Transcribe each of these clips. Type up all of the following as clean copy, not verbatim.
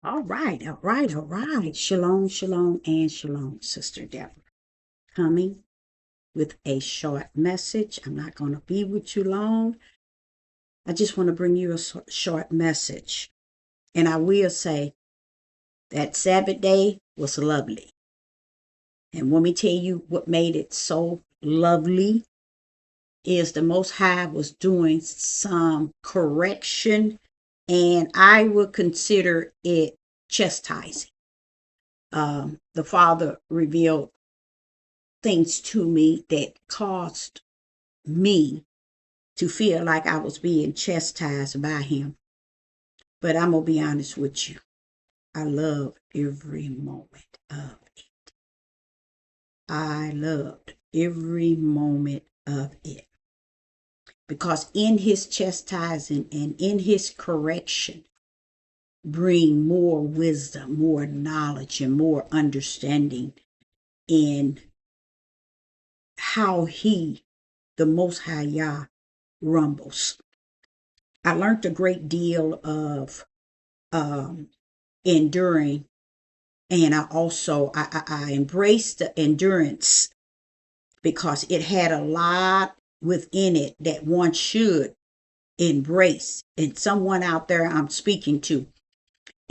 All right, all right, all right. Shalom, shalom, and shalom, Sister Deborah. Coming with a short message. I'm not going to be with you long. I just want to bring you a short message. And I will say that Sabbath day was lovely. And let me tell you what made it so lovely is the Most High was doing some correction, and I would consider it chastising. The Father revealed things to me that caused me to feel like I was being chastised by him. But I'm going to be honest with you. I love every moment of it. I loved every moment of it. Because in his chastising and in his correction, bring more wisdom, more knowledge, and more understanding in how he, the Most High Yah, rumbles. I learned a great deal of enduring, and I embraced the endurance because it had a lot within it that one should embrace. And someone out there I'm speaking to,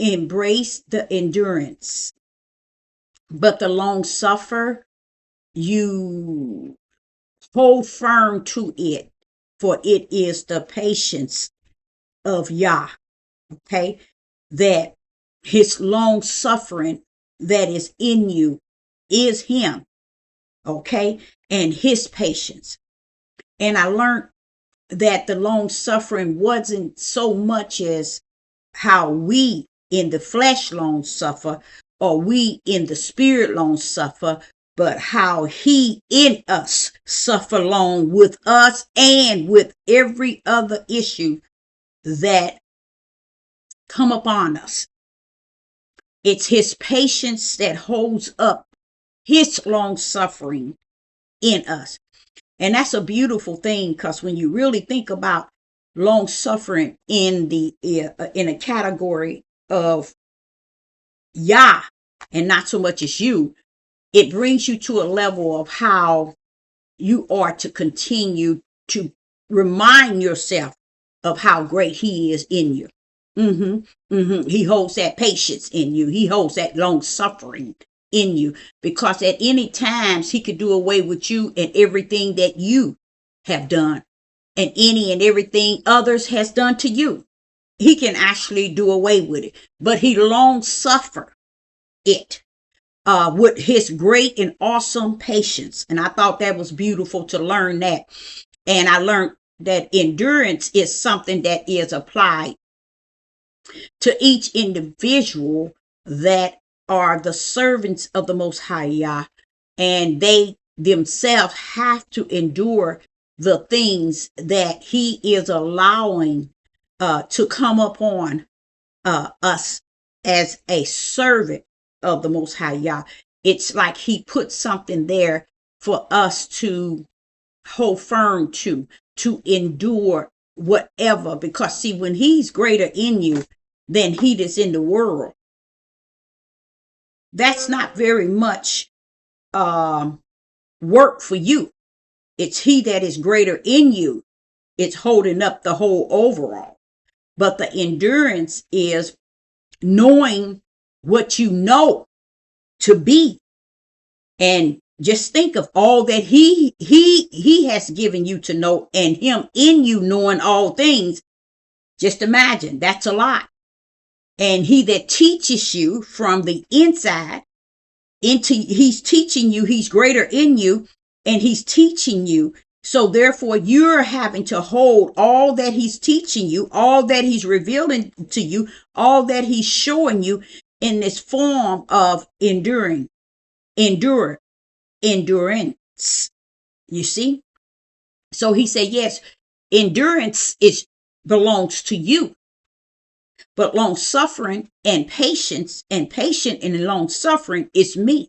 embrace the endurance, but the long suffer, you hold firm to it, for it is the patience of Yah, okay, that his long suffering that is in you is him, okay, and his patience. And I learned that the long suffering wasn't so much as how we in the flesh long suffer, or we in the spirit long suffer, but how he in us suffer long with us and with every other issue that come upon us. It's his patience that holds up his long suffering in us. And that's a beautiful thing, because when you really think about long suffering in a category of Yah and not so much as you, it brings you to a level of how you are to continue to remind yourself of how great he is in you. He holds that patience in you. He holds that long suffering in you, because at any times he could do away with you and everything that you have done and any and everything others has done to you. He can actually do away with it, but he long suffer it with his great and awesome patience. And I thought that was beautiful to learn that. And I learned that endurance is something that is applied to each individual that are the servants of the Most High Yah, and they themselves have to endure the things that he is allowing to come upon us as a servant of the Most High Yah. It's like he put something there for us to hold firm to endure whatever, because see, when he's greater in you than he that's in the world, that's not very much work for you. It's he that is greater in you. It's holding up the whole overall. But the endurance is knowing what you know to be, and just think of all that he has given you to know, and him in you knowing all things. Just imagine, that's a lot. And he that teaches you from the inside he's teaching you, he's greater in you, and he's teaching you. So therefore you're having to hold all that he's teaching you, all that he's revealing to you, all that he's showing you in this form of endurance. You see? So he said, yes, endurance belongs to you. But long suffering and patience, and patient and long suffering is me.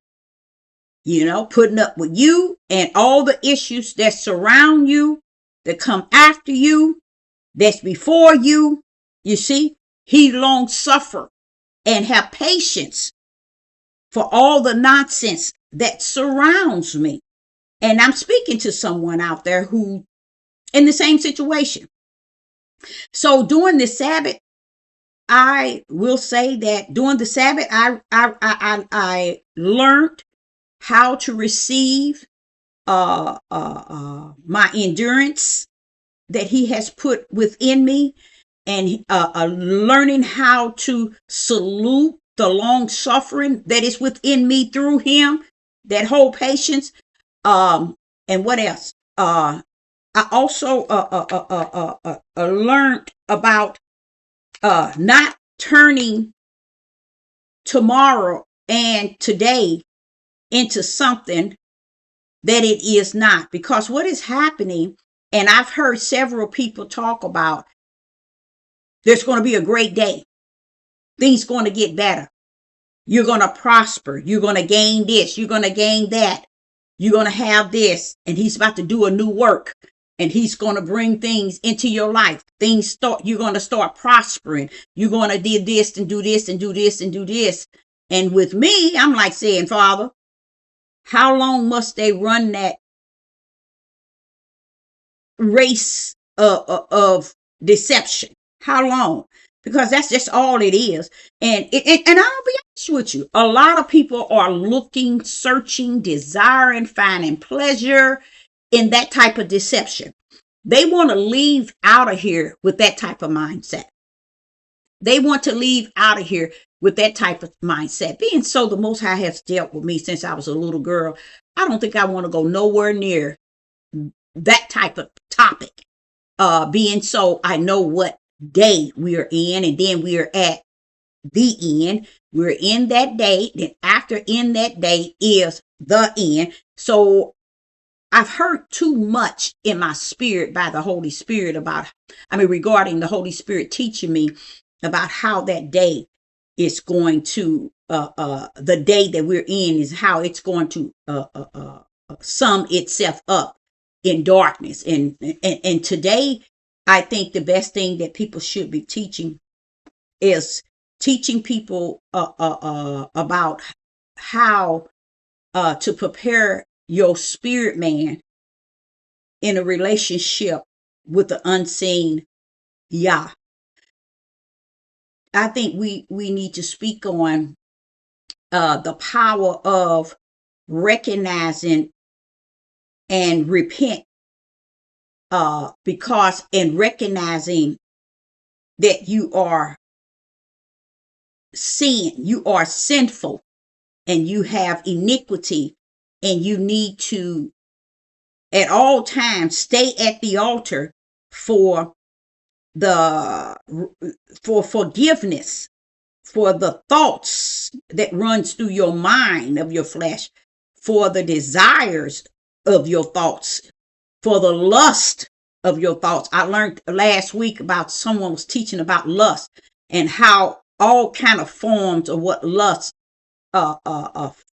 Putting up with you and all the issues that surround you, that come after you, that's before you. You see, he long suffer and have patience for all the nonsense that surrounds me. And I'm speaking to someone out there who in the same situation. So during the Sabbath, I will say that during the Sabbath, I learned how to receive my endurance that He has put within me, and learning how to salute the long suffering that is within me through Him, that whole patience. And what else? I also learned about not turning tomorrow and today into something that it is not. Because what is happening, and I've heard several people talk about, there's going to be a great day. Things going to get better. You're going to prosper. You're going to gain this. You're going to gain that. You're going to have this. And He's about to do a new work. And He's going to bring things into your life. You're going to start prospering. You're going to do this and do this and do this and do this. And with me, I'm like saying, Father, how long must they run that race of deception? How long? Because that's just all it is. And I'll be honest with you, a lot of people are looking, searching, desiring, finding pleasure in that type of deception. They want to leave out of here with that type of mindset. They want to leave out of here with that type of mindset. Being so, the Most High has dealt with me since I was a little girl. I don't think I want to go nowhere near that type of topic. Being so, I know what day we are in, and then we are at the end. We're in that day. Then after in that day is the end. So I've heard too much in my spirit by the Holy Spirit regarding the Holy Spirit teaching me about how that day is going to, the day that we're in is how it's going to sum itself up in darkness. And today, I think the best thing that people should be teaching is teaching people about how to prepare your spirit man in a relationship with the unseen Yah. I think we need to speak on the power of recognizing and repent, because in recognizing that you are sinful and you have iniquity, and you need to at all times stay at the altar for forgiveness, for the thoughts that runs through your mind of your flesh, for the desires of your thoughts, for the lust of your thoughts. I learned last week about someone was teaching about lust and how all kind of forms of what lust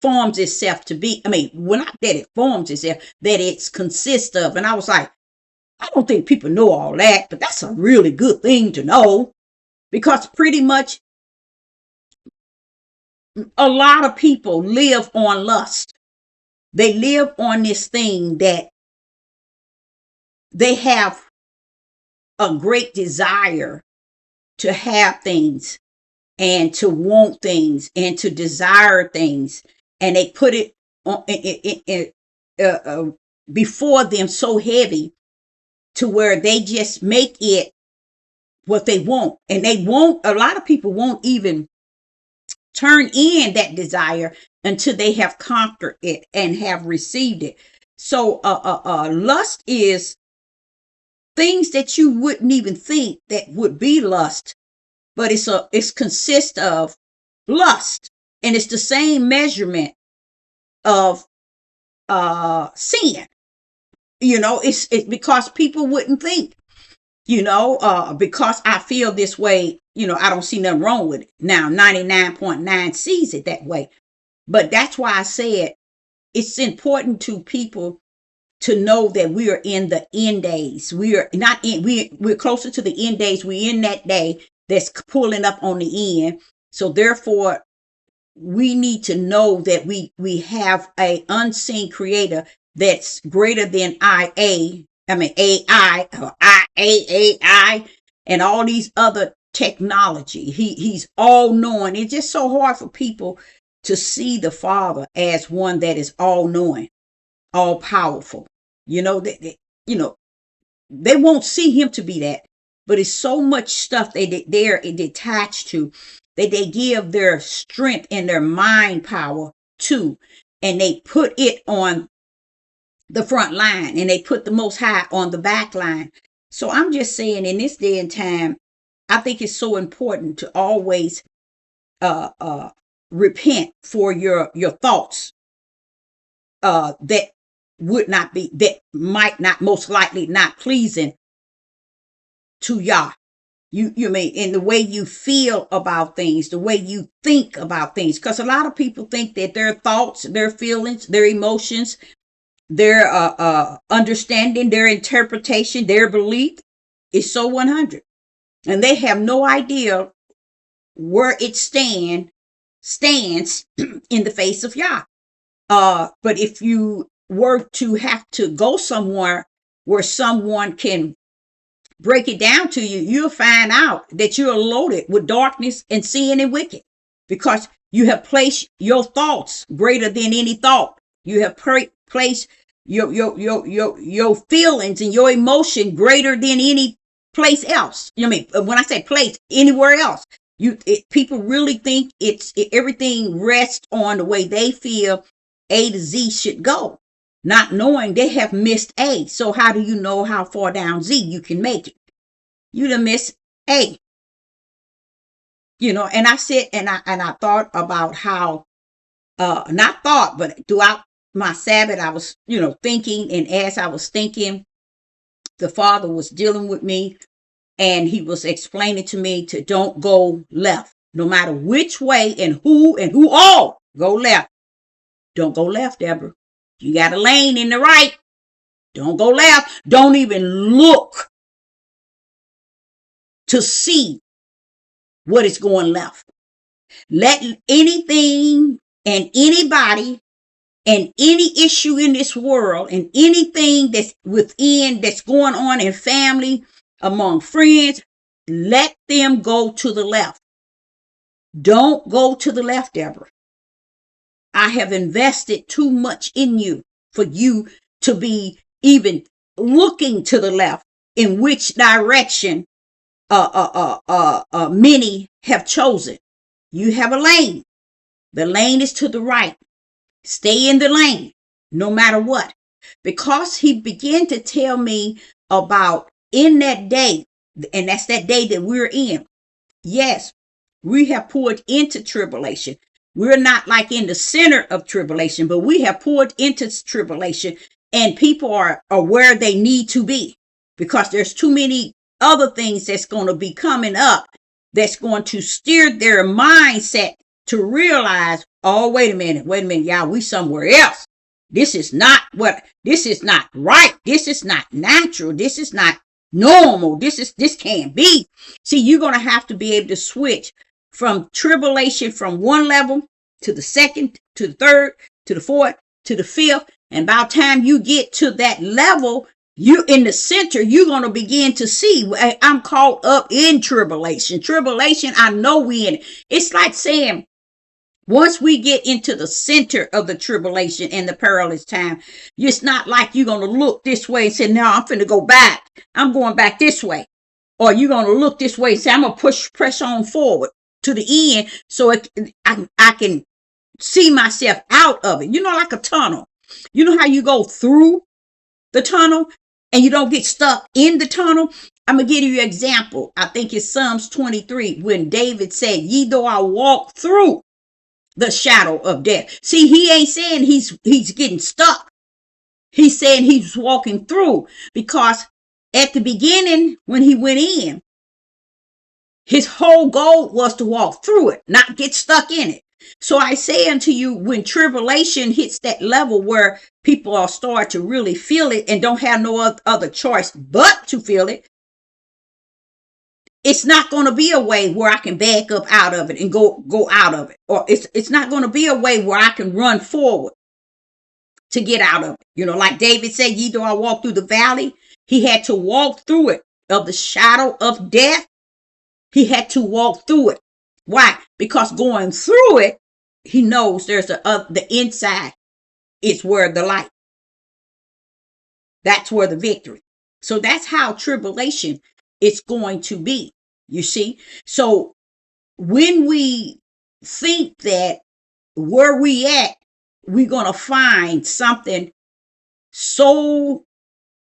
forms itself to be. Not that it forms itself, that it's consists of. And I was like, I don't think people know all that, but that's a really good thing to know, because pretty much a lot of people live on lust. They live on this thing that they have a great desire to have things and to want things and to desire things. And they put it on before them so heavy to where they just make it what they want. And a lot of people won't even turn in that desire until they have conquered it and have received it. So lust is things that you wouldn't even think that would be lust, but it's consists of lust, and it's the same measurement of sin. It's because people wouldn't think, because I feel this way, I don't see nothing wrong with it. Now 99.9 sees it that way. But that's why I said it's important to people to know that we are in the end days. We're closer to the end days. We're in that day that's pulling up on the end. So therefore, we need to know that we have a unseen creator that's greater than AI, or AI, and all these other technology. He's all knowing. It's just so hard for people to see the Father as one that is all knowing, all powerful. You know, they won't see him to be that, but it's so much stuff they're detached to, that they give their strength and their mind power to, and they put it on the front line, and they put the Most High on the back line. So I'm just saying, in this day and time, I think it's so important to always repent for your thoughts that might not, most likely not pleasing to Yah. You mean in the way you feel about things, the way you think about things. Because a lot of people think that their thoughts, their feelings, their emotions, their understanding, their interpretation, their belief is so 100. And they have no idea where it stands in the face of Yah. But if you were to have to go somewhere where someone can break it down to you, you'll find out that you're loaded with darkness and sin and wicked, because you have placed your thoughts greater than any thought. You have placed your feelings and your emotion greater than any place else. When I say place, anywhere else, people really think everything rests on the way they feel A to Z should go, not knowing they have missed A. So how do you know how far down Z you can make it? You done miss A. And I said, and I thought about how, not thought, but throughout my Sabbath, I was, thinking, and as I was thinking, the Father was dealing with me, and he was explaining to me to don't go left, no matter which way and who all go left. Don't go left, Deborah. You got a lane in the right. Don't go left. Don't even look to see what is going left. Let anything and anybody and any issue in this world and anything that's going on in family, among friends, let them go to the left. Don't go to the left, Deborah. I have invested too much in you for you to be even looking to the left, in which direction many have chosen. You have a lane. The lane is to the right. Stay in the lane, no matter what. Because he began to tell me about in that day, and that's that day that we're in. Yes, we have poured into tribulation. We're not like in the center of tribulation, but we have poured into tribulation, and people are where they need to be, because there's too many other things that's going to be coming up that's going to steer their mindset to realize, oh, wait a minute, y'all, we somewhere else. This is not right. This is not natural. This is not normal. This can't be. See, you're going to have to be able to switch from tribulation from one level to the second, to the third, to the fourth, to the fifth. And by the time you get to that level, you in the center, you're going to begin to see, I'm caught up in tribulation. Tribulation, I know we in it. It's like saying, once we get into the center of the tribulation and the perilous time, it's not like you're going to look this way and say, no, I'm finna go back. I'm going back this way. Or you're going to look this way and say, I'm going to press on forward to the end so I can see myself out of it. Like a tunnel. You know how you go through the tunnel and you don't get stuck in the tunnel? I'm going to give you an example. I think it's Psalms 23 when David said, ye though I walk through the shadow of death. See, he ain't saying he's getting stuck. He's saying he's walking through, because at the beginning, when he went in, his whole goal was to walk through it, not get stuck in it. So I say unto you, when tribulation hits that level where people are start to really feel it and don't have no other choice but to feel it, It's not going to be a way where I can back up out of it and go out of it. Or it's not going to be a way where I can run forward to get out of it. You know, like David said, ye though I walk through the valley, he had to walk through it of the shadow of death. He had to walk through it. Why? Because going through it, he knows there's the inside is where the light. That's where the victory. So that's how tribulation is going to be. You see? So when we think that where we at, we're going to find something so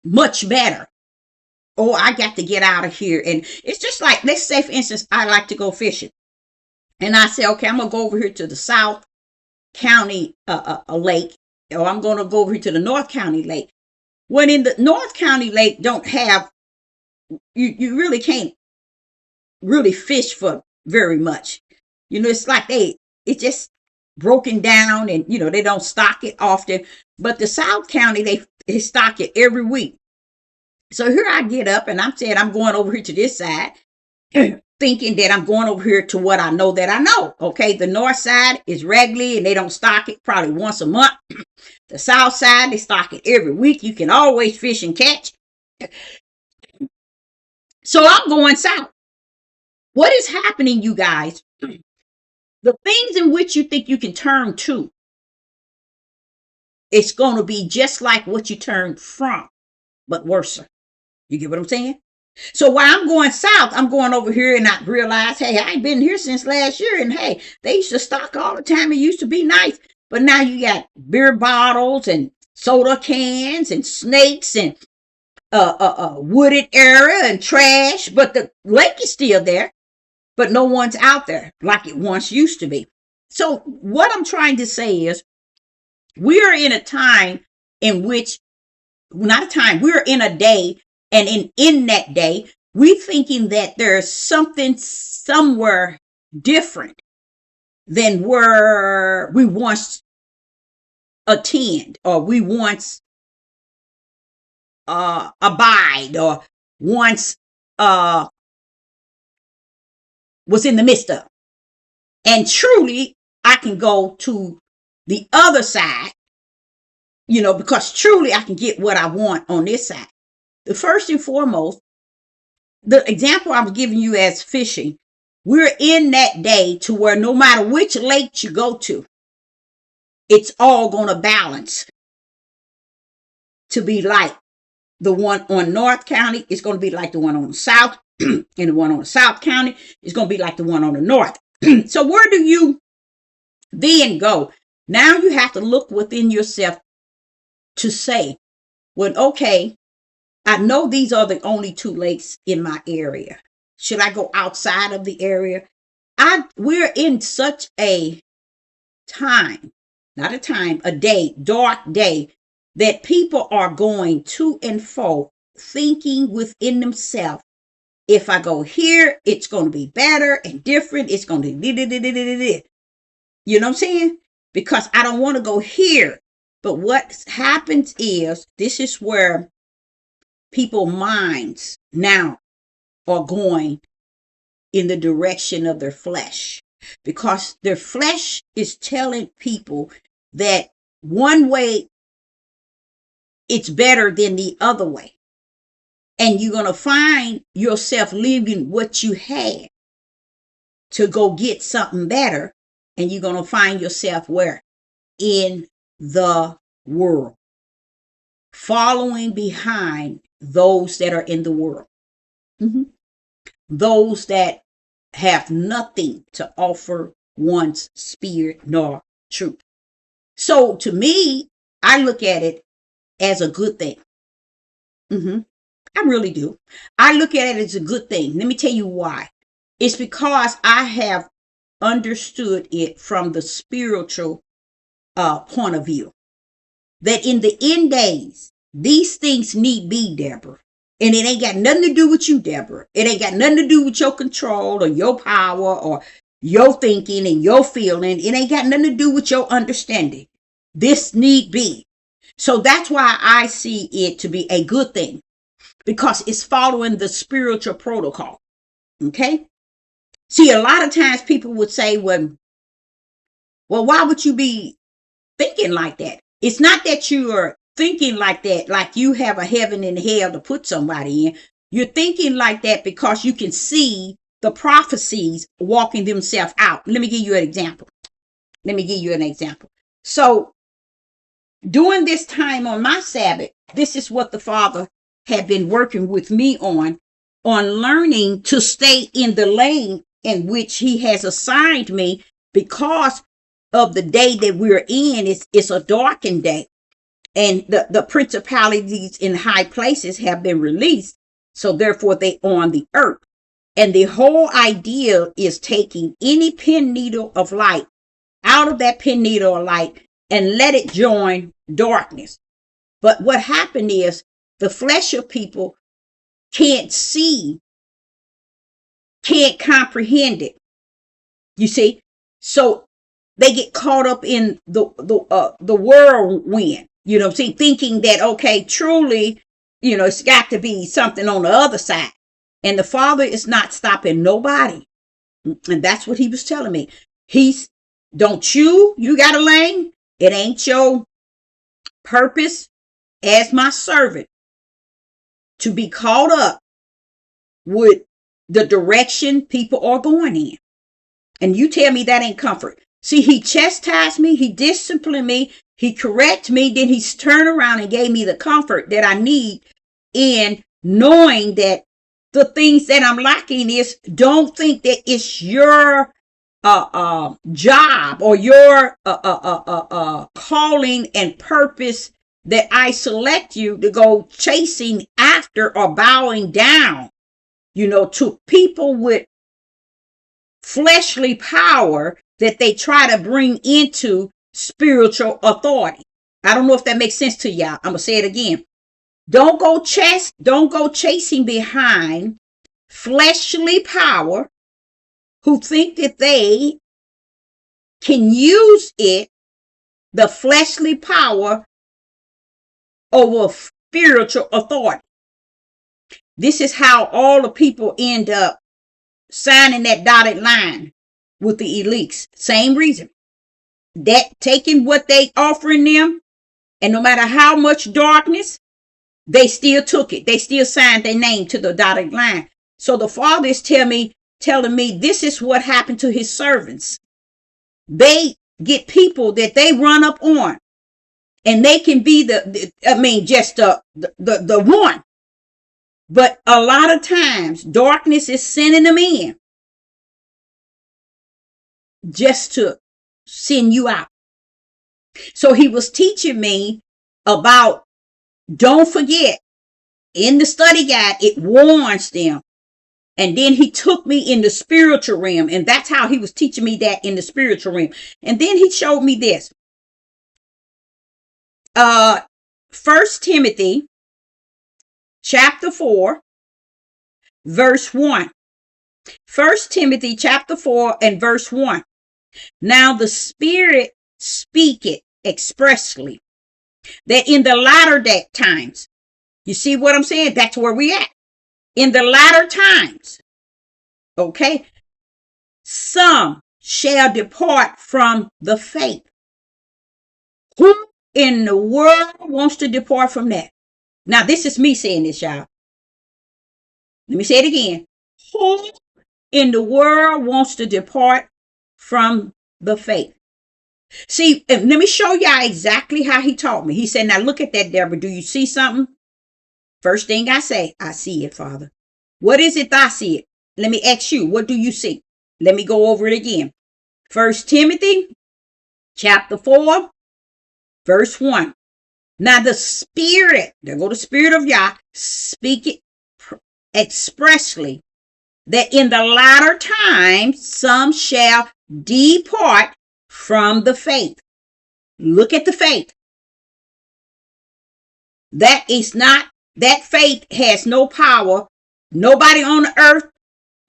much better. Oh, I got to get out of here. And it's just like, let's say, for instance, I like to go fishing. And I say, okay, I'm going to go over here to the South County lake, or I'm going to go over here to the North County lake. When in the North County lake don't have, you really can't really fish for very much. You know, it's like it's just broken down, and, you know, they don't stock it often. But the South County, they stock it every week. So here I get up and I'm saying I'm going over here to this side, thinking that I'm going over here to what I know that I know. Okay, the north side is regularly and they don't stock it probably once a month. The south side, they stock it every week. You can always fish and catch. So I'm going south. What is happening, you guys? The things in which you think you can turn to, it's going to be just like what you turned from, but worse. You get what I'm saying? So while I'm going south, I'm going over here and I realize, hey, I ain't been here since last year. And hey, they used to stock all the time. It used to be nice. But now you got beer bottles and soda cans and snakes and wooded area and trash. But the lake is still there. But no one's out there like it once used to be. So what I'm trying to say is we are in a time in which, not a time, we're in a day. And in that day, we thinking that there's something somewhere different than where we once attend, or we once abide, or once was in the midst of. And truly, I can go to the other side, you know, because truly I can get what I want on this side. The first and foremost, the example I was giving you as fishing, we're in that day to where no matter which lake you go to, it's all going to balance to be like the one on North County. It's going to be like the one on the South, and the one on the South County is going to be like the one on the North. So where do you then go? Now you have to look within yourself to say, well, okay, I know these are the only two lakes in my area. Should I go outside of the area? We're in such a time, not a time, a day, dark day, that people are going to and fro, thinking within themselves, if I go here, it's going to be better and different. It's going to be, you know what I'm saying? Because I don't want to go here. But what happens is, this is where people's minds now are going in the direction of their flesh, because their flesh is telling people that one way it's better than the other way. And you're going to find yourself leaving what you had to go get something better. And you're going to find yourself where? In the world, following behind those that are in the world. Those that have nothing to offer one's spirit nor truth. So to me, I look at it as a good thing. I really do. I look at it as a good thing. Let me tell you why. It's because I have understood it from the spiritual point of view. That in the end days, these things need be, Deborah. And it ain't got nothing to do with you, Deborah. It ain't got nothing to do with your control or your power or your thinking and your feeling. It ain't got nothing to do with your understanding. This need be. So that's why I see it to be a good thing, because it's following the spiritual protocol. Okay. See, a lot of times people would say, well, why would you be thinking like that? It's not that you are thinking like that, like you have a heaven and hell to put somebody in. You're thinking like that because you can see the prophecies walking themselves out. Let me give you an example. So during this time on my Sabbath, this is what the Father had been working with me on learning to stay in the lane in which he has assigned me, because of the day that we're in. It's a darkened day, and the principalities in high places have been released. So therefore they on the earth. And the whole idea is taking any pin needle of light out of that pin needle of light and let it join darkness. But what happened is the flesh of people can't see, can't comprehend it. You see? So they get caught up in the whirlwind, thinking that, okay, truly, it's got to be something on the other side. And the Father is not stopping nobody. And that's what he was telling me. You got a lane. It ain't your purpose as my servant to be caught up with the direction people are going in. And you tell me that ain't comfort. See, he chastised me, he disciplined me, he corrected me, then he's turned around and gave me the comfort that I need in knowing that the things that I'm lacking is, don't think that it's your job or your calling and purpose that I select you to go chasing after or bowing down, to people with fleshly power that they try to bring into spiritual authority. I don't know if that makes sense to y'all. I'm going to say it again. Don't go chasing behind fleshly power who think that they can use the fleshly power, over spiritual authority. This is how all the people end up signing that dotted line with the elites. Same reason. That taking what they offering them, and no matter how much darkness, they still took it. They still signed their name to the dotted line. So the Father is telling me this is what happened to his servants. They get people that they run up on, and they can be just the one. But a lot of times darkness is sending them in just to send you out. So he was teaching me about, don't forget, in the study guide, it warns them. And then he took me in the spiritual realm. And that's how he was teaching me that, in the spiritual realm. And then he showed me this. 1 Timothy chapter 4, verse 1. 1 Timothy chapter 4 and verse 1. Now the Spirit speaketh expressly that in the latter times, you see what I'm saying? That's where we at. In the latter times, okay, some shall depart from the faith. Who in the world wants to depart from that? Now, this is me saying this, y'all. Let me say it again. Who in the world wants to depart from the faith? See, let me show y'all exactly how he taught me. He said, now look at that, Deborah. Do you see something? First thing I say, I see it, Father. What is it that I see it? Let me ask you, what do you see? Let me go over it again. 1 Timothy chapter 4, verse 1. Now the Spirit, there go the Spirit of Yah, speak it expressly, that in the latter times some shall depart from the faith. Look at the faith. That faith has no power. Nobody on the earth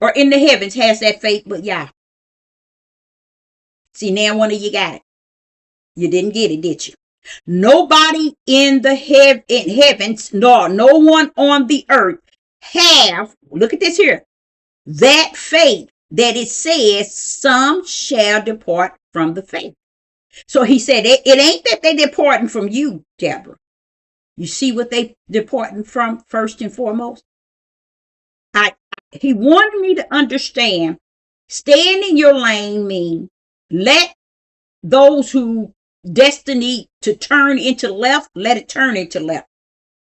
or in the heavens has that faith but Yah. See, now one of you got it. You didn't get it, did you? Nobody in the heavens, nor no one on the earth have, look at this here, that faith that it says some shall depart from the faith. So he said, it ain't that they departing from you, Deborah. You see what they departing from first and foremost? He wanted me to understand, stand in your lane mean let those who destiny to turn into left, let it turn into left.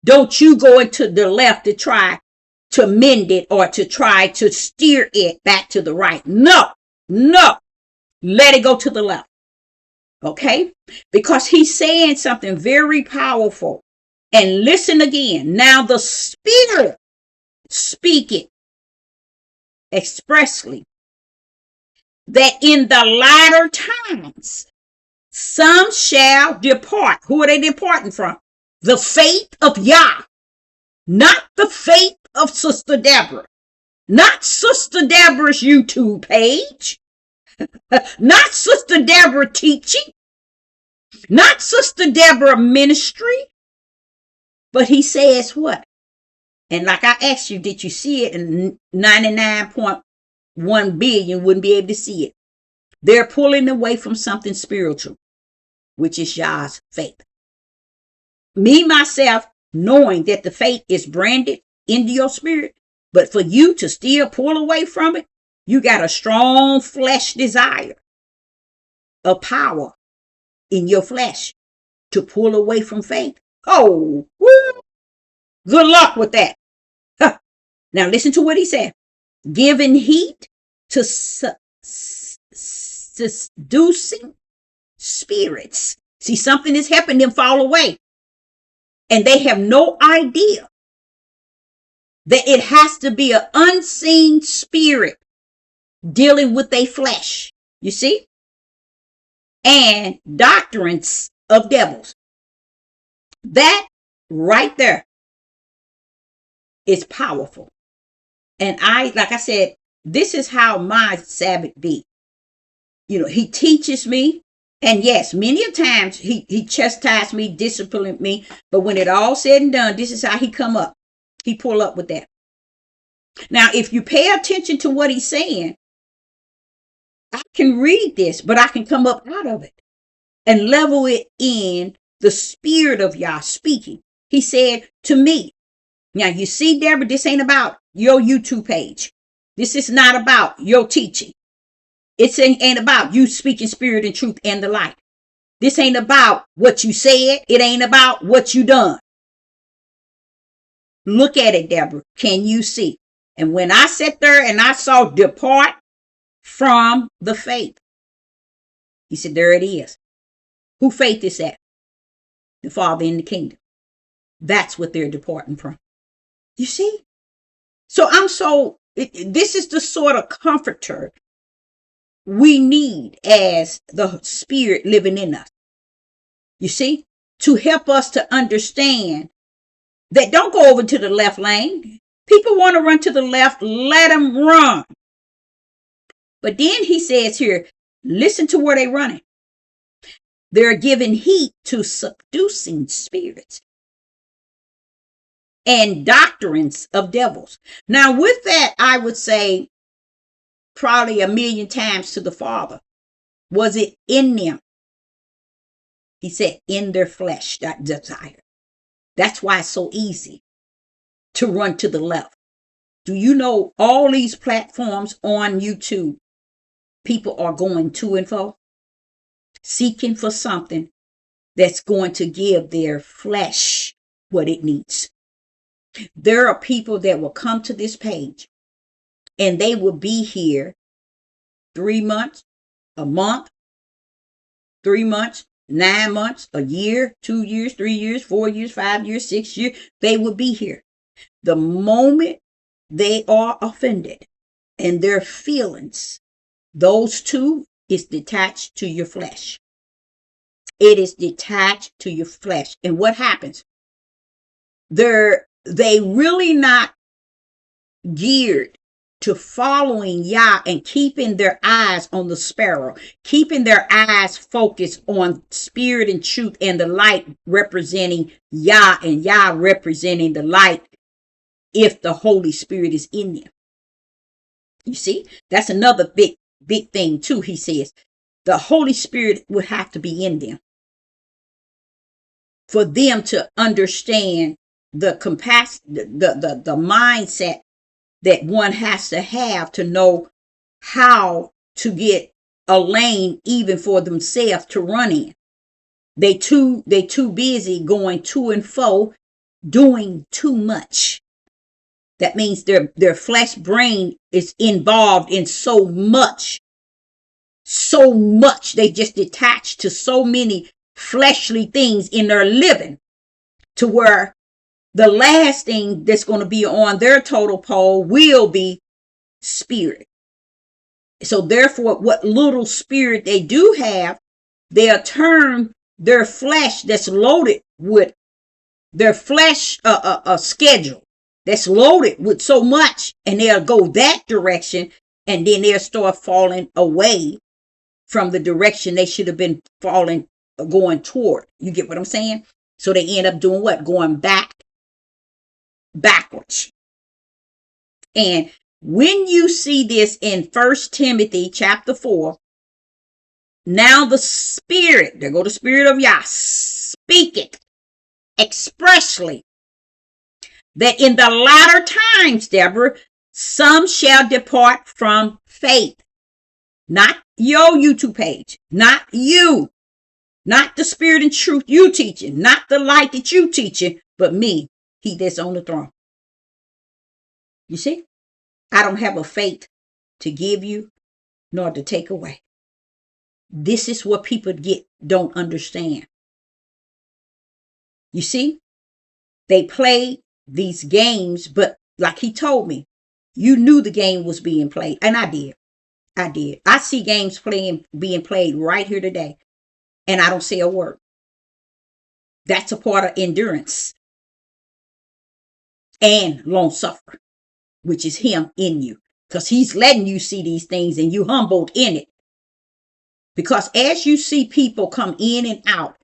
Don't you go into the left to try to mend it or to try to steer it back to the right. No, let it go to the left. Okay? Because he's saying something very powerful. And listen again. Now the Spirit speaking expressly that in the latter times some shall depart. Who are they departing from? The faith of Yah, not the faith of Sister Deborah, not Sister Deborah's YouTube page, not Sister Deborah teaching, not Sister Deborah ministry. But he says what? And like I asked you, did you see it? And 99.1 billion wouldn't be able to see it. They're pulling away from something spiritual, which is Yah's faith. Me, myself, knowing that the faith is branded into your spirit, but for you to still pull away from it, you got a strong flesh desire of power in your flesh to pull away from faith. Oh, woo. Good luck with that. Huh. Now listen to what he said. Giving heat to seducing spirits. See, something is helping them fall away. And they have no idea that it has to be an unseen spirit dealing with their flesh. You see? And doctrines of devils. That right there is powerful. And like I said, this is how my Sabbath be. You know, he teaches me. And yes, many a times he chastised me, disciplined me. But when it all said and done, this is how he come up. He pull up with that. Now, if you pay attention to what he's saying, I can read this, but I can come up out of it and level it in the spirit of Yah speaking. He said to me, now you see, Deborah, this ain't about your YouTube page. This is not about your teaching. It ain't about you speaking spirit and truth and the light. This ain't about what you said. It ain't about what you done. Look at it, Deborah. Can you see? And when I sat there and I saw depart from the faith, he said, there it is. Who faith is that? The Father in the kingdom. That's what they're departing from. You see? So this is the sort of comforter we need as the Spirit living in us. You see? To help us to understand that don't go over to the left lane. People want to run to the left. Let them run. But then he says here, listen to where they're running. They're giving heat to seducing spirits and doctrines of devils. Now, with that, I would say probably 1,000,000 times to the Father. Was it in them? He said, in their flesh, that desire. That's why it's so easy to run to the left. Do you know all these platforms on YouTube, people are going to and fro, seeking for something that's going to give their flesh what it needs. There are people that will come to this page and they will be here 3 months, a month, 3 months, 9 months, a year, 2 years, 3 years, 4 years, 5 years, 6 years. They will be here. The moment they are offended and their feelings, those two is detached to your flesh. It is detached to your flesh. And what happens? They really not geared to following Yah and keeping their eyes on the sparrow, keeping their eyes focused on spirit and truth and the light representing Yah and Yah representing the light if the Holy Spirit is in them. You see, that's another big thing too. He says the Holy Spirit would have to be in them for them to understand the capacity, the mindset that one has to have to know how to get a lane even for themselves to run in. They too busy going to and fro, doing too much. That means their flesh brain is involved in so much. They just detached to so many fleshly things in their living, to where the last thing that's going to be on their total pole will be spirit. So therefore, what little spirit they do have, they'll turn their flesh that's loaded with their flesh schedule that's loaded with so much, and they'll go that direction, and then they'll start falling away from the direction they should have been going toward. You get what I'm saying? So they end up doing what? Going backwards. And when you see this in 1 Timothy chapter 4, now the Spirit, there go the Spirit of Yah, speaketh expressly that in the latter times, Deborah, some shall depart from faith. Not your YouTube page, not you, not the spirit and truth you teaching, not the light that you teaching, but me, he that's on the throne. You see, I don't have a faith to give you nor to take away. This is what people don't understand. You see, they play these games, but like he told me, you knew the game was being played, and I did. I see games being played right here today, and I don't say a word. That's a part of endurance and long suffering, which is him in you, because he's letting you see these things and you humbled in it. Because as you see people come in and out,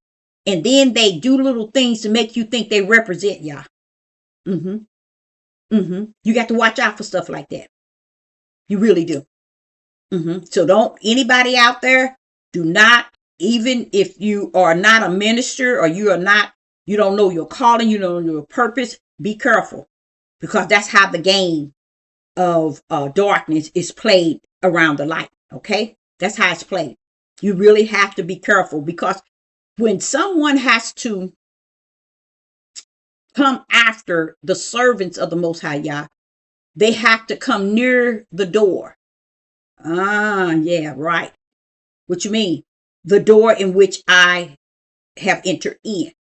and then they do little things to make you think they represent Yah. You got to watch out for stuff like that. You really do. So don't, anybody out there, do not, even if you are not a minister or you don't know your calling, you don't know your purpose, be careful, because that's how the game of darkness is played around the light. Okay. That's how it's played. You really have to be careful, because when someone has to come after the servants of the Most High Yah, they have to come near the door. Yeah, right. What you mean? The door in which I have entered in,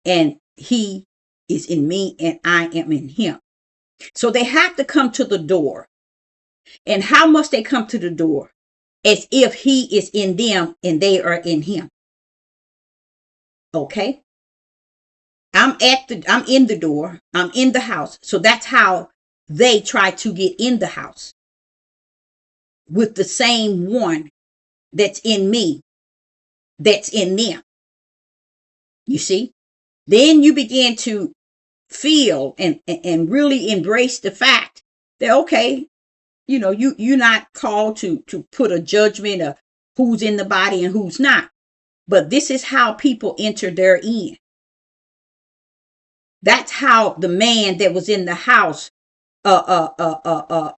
and he is in me and I am in him. So they have to come to the door. And how must they come to the door? As if he is in them and they are in him. Okay? I'm in the door. I'm in the house. So that's how they try to get in the house, with the same one that's in me, that's in them. You see? Then you begin to feel and really embrace the fact that, okay, you're not called to put a judgment of who's in the body and who's not. But this is how people enter therein. That's how the man that was in the house, and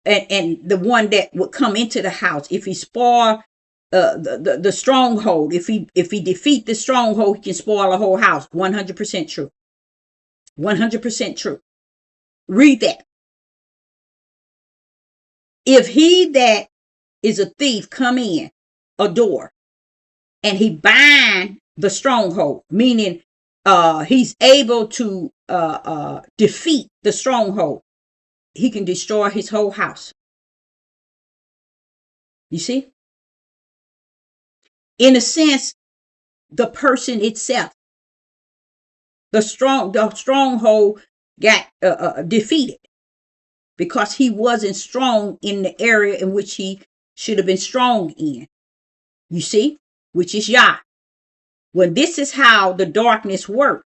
the one that would come into the house, if he spoil the stronghold, if he defeat the stronghold, he can spoil a whole house. 100% true. 100% true. Read that. If he that is a thief come in a door and he bind the stronghold, meaning he's able to defeat the stronghold, he can destroy his whole house. You see? In a sense, the person itself, the stronghold got defeated, because he wasn't strong in the area in which he should have been strong in. You see? Which is Yah. When this is how the darkness works,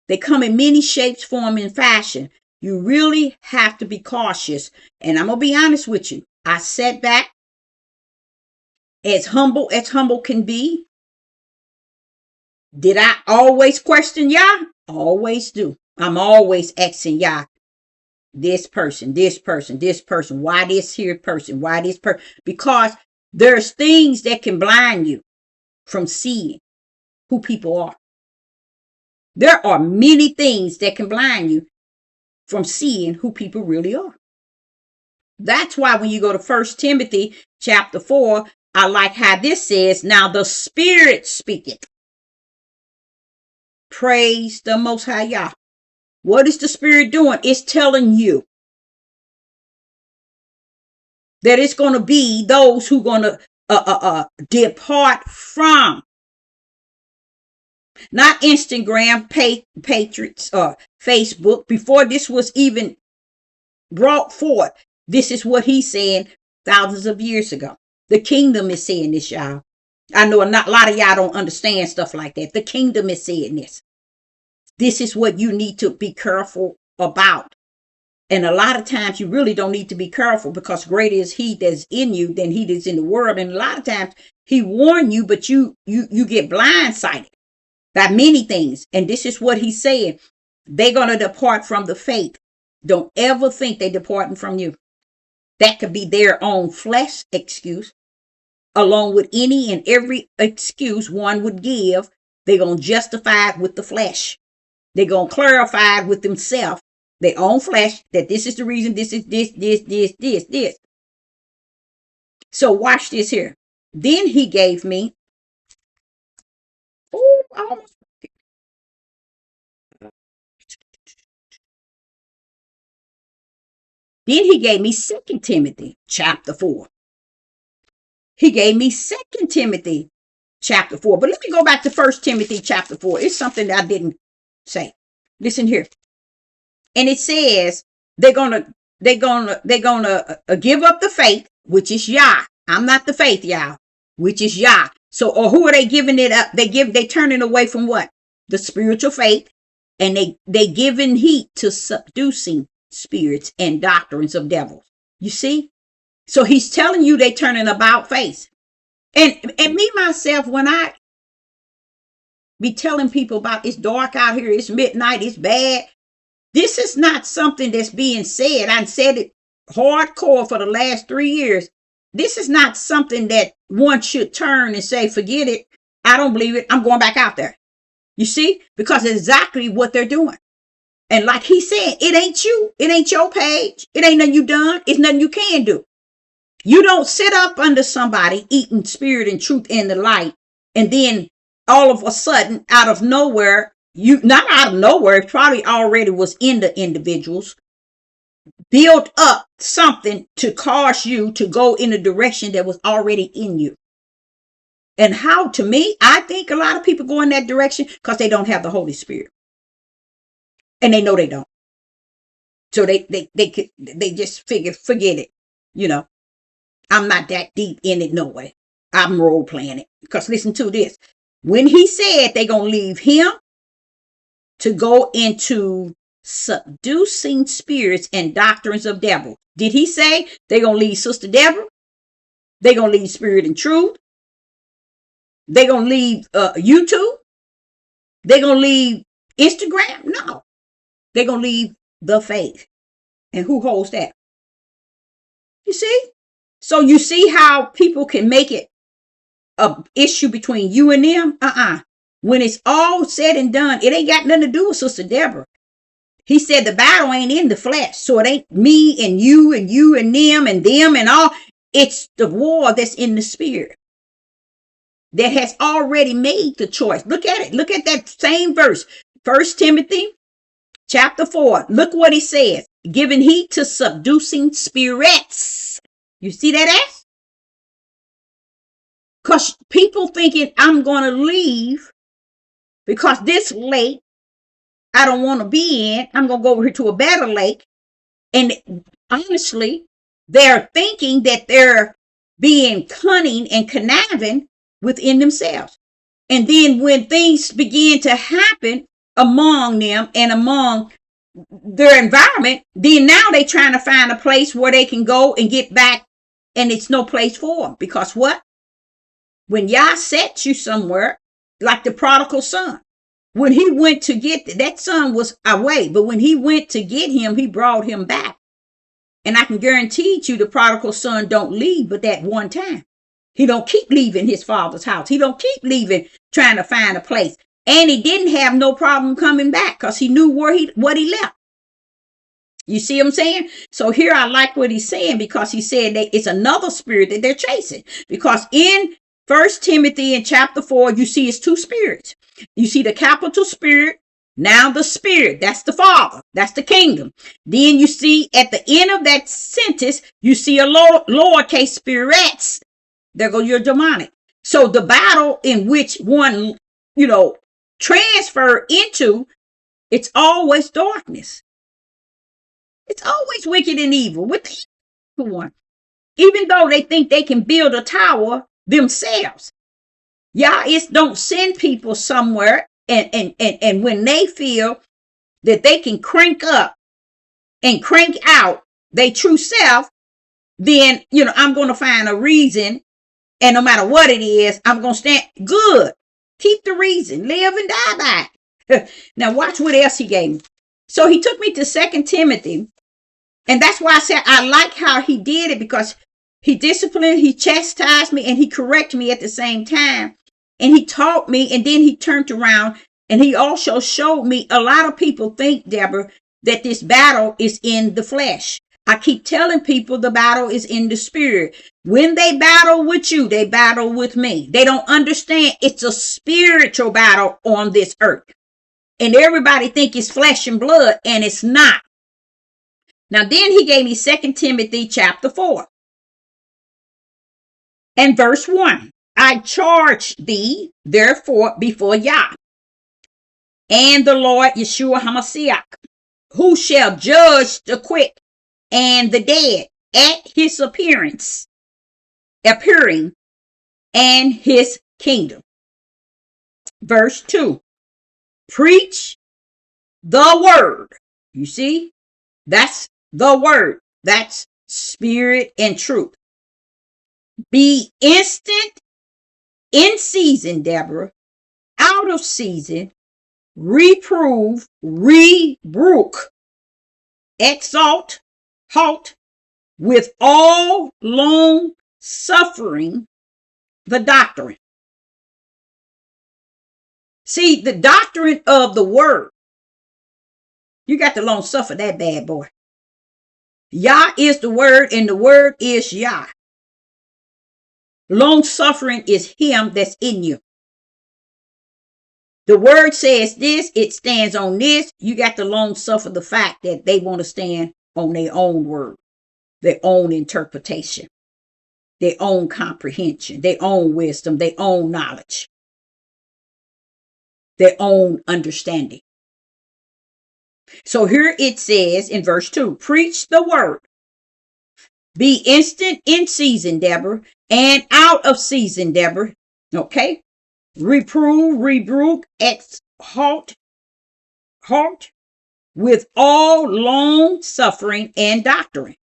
they come in many shapes, form, and fashion. You really have to be cautious. And I'm going to be honest with you. I sat back as humble can be. Did I always question Yah? Always do. I'm always asking Yah, this person, why this here person, why this person? Because there's things that can blind you from seeing who people are. There are many things that can blind you from seeing who people really are. That's why when you go to 1 Timothy chapter 4, I like how this says, now the Spirit speaketh. Praise the Most High Yah. What is the Spirit doing? It's telling you that it's going to be those who are going to depart from. Not Instagram, Patriots, or Facebook. Before this was even brought forth, this is what he's saying thousands of years ago. The kingdom is saying this, y'all. I know a lot of y'all don't understand stuff like that. The kingdom is saying this. This is what you need to be careful about. And a lot of times you really don't need to be careful, because greater is he that's in you than he that's in the world. And a lot of times he warned you, but you get blindsided by many things. And this is what he's saying. They're going to depart from the faith. Don't ever think they're departing from you. That could be their own flesh excuse, along with any and every excuse one would give. They're going to justify it with the flesh. They're going to clarify it with themselves, their own flesh, that this is the reason, this is this. So watch this here. Then he gave me, Then he gave me 2 Timothy chapter 4. He gave me 2 Timothy chapter 4. But let me go back to 1 Timothy chapter 4. It's something that I didn't say. Listen here. And it says they're gonna give up the faith, which is Yah. I'm not the faith, y'all, which is Yah. So, or who are they giving it up? They turning away from what? The spiritual faith, and they giving heed to seducing spirits and doctrines of devils. You see? So he's telling you they turning about face. And me myself, when I be telling people about it's dark out here, it's midnight, it's bad, this is not something that's being said. I've said it hardcore for the last 3 years. This is not something that one should turn and say, forget it. I don't believe it. I'm going back out there. You see? Because it's exactly what they're doing. And like he said, it ain't you. It ain't your page. It ain't nothing you done. It's nothing you can do. You don't sit up under somebody eating spirit and truth and the light, and then all of a sudden, out of nowhere, not out of nowhere, it probably already was in the individuals, build up something to cause you to go in a direction that was already in you. And how, to me, I think a lot of people go in that direction because they don't have the Holy Spirit. And they know they don't. So they just forget it. You know, I'm not that deep in it, no way. I'm role playing it. Because listen to this. When he said they're going to leave him to go into seducing spirits and doctrines of devil, did he say they're going to leave Sister Deborah? They're going to leave Spirit and Truth? They're going to leave YouTube? They're going to leave Instagram? No. They're going to leave the faith. And who holds that? You see? So you see how people can make it a issue between you and them? When it's all said and done, it ain't got nothing to do with Sister Deborah. He said the battle ain't in the flesh. So it ain't me and you and them and all. It's the war that's in the spirit that has already made the choice. Look at it. Look at that same verse. 1 Timothy chapter 4. Look what he says. Giving heed to seducing spirits. You see that as? Because people thinking I'm going to leave because this lake I don't want to be in. I'm going to go over here to a better lake. And honestly, they're thinking that they're being cunning and conniving within themselves. And then when things begin to happen among them and among their environment, then now they trying to find a place where they can go and get back, and it's no place for them. Because what? When Yah sets you somewhere, like the prodigal son, when he went to get that son was away, but when he went to get him, he brought him back. And I can guarantee you the prodigal son don't leave but that one time. He don't keep leaving his father's house. He don't keep leaving trying to find a place. And he didn't have no problem coming back because he knew what he left. You see what I'm saying? So here I like what he's saying, because he said that it's another spirit that they're chasing. Because in 1 Timothy in chapter 4, you see it's two spirits. You see the capital spirit. Now the spirit, that's the Father, that's the kingdom. Then you see at the end of that sentence, you see a lowercase spirits. There go your demonic. So the battle in which one, transfer into, it's always darkness. It's always wicked and evil with the evil one. Even though they think they can build a tower themselves. Y'all don't send people somewhere and when they feel that they can crank up and crank out their true self, then, I'm going to find a reason, and no matter what it is, I'm going to stand good. Keep the reason, live and die by it. Now watch what else he gave me. So he took me to 2 Timothy, and that's why I said I like how he did it, because he disciplined, he chastised me, and he corrected me at the same time. And he taught me, and then he turned around, and he also showed me a lot of people think, Deborah, that this battle is in the flesh. I keep telling people the battle is in the spirit. When they battle with you, they battle with me. They don't understand it's a spiritual battle on this earth. And everybody think it's flesh and blood, and it's not. Now then he gave me 2 Timothy chapter 4 and verse 1. I charge thee, therefore, before Yah and the Lord Yeshua HaMashiach, who shall judge the quick and the dead at his appearing, and his kingdom. Verse 2. Preach the word. You see, that's the word. That's spirit and truth. Be instant in season, Deborah, out of season, reprove, rebuke, exalt, halt, with all long suffering, the doctrine. See, the doctrine of the word, you got to long suffer that bad boy. Yah is the word, and the word is Yah. Long suffering is him that's in you. The word says this, it stands on this. You got to long suffer the fact that they want to stand on their own word, their own interpretation, their own comprehension, their own wisdom, their own knowledge, their own understanding. So here it says in verse 2, preach the word. Be instant in season, Deborah, and out of season, Deborah. Okay? Reprove, rebuke, halt, with all long suffering and doctrine.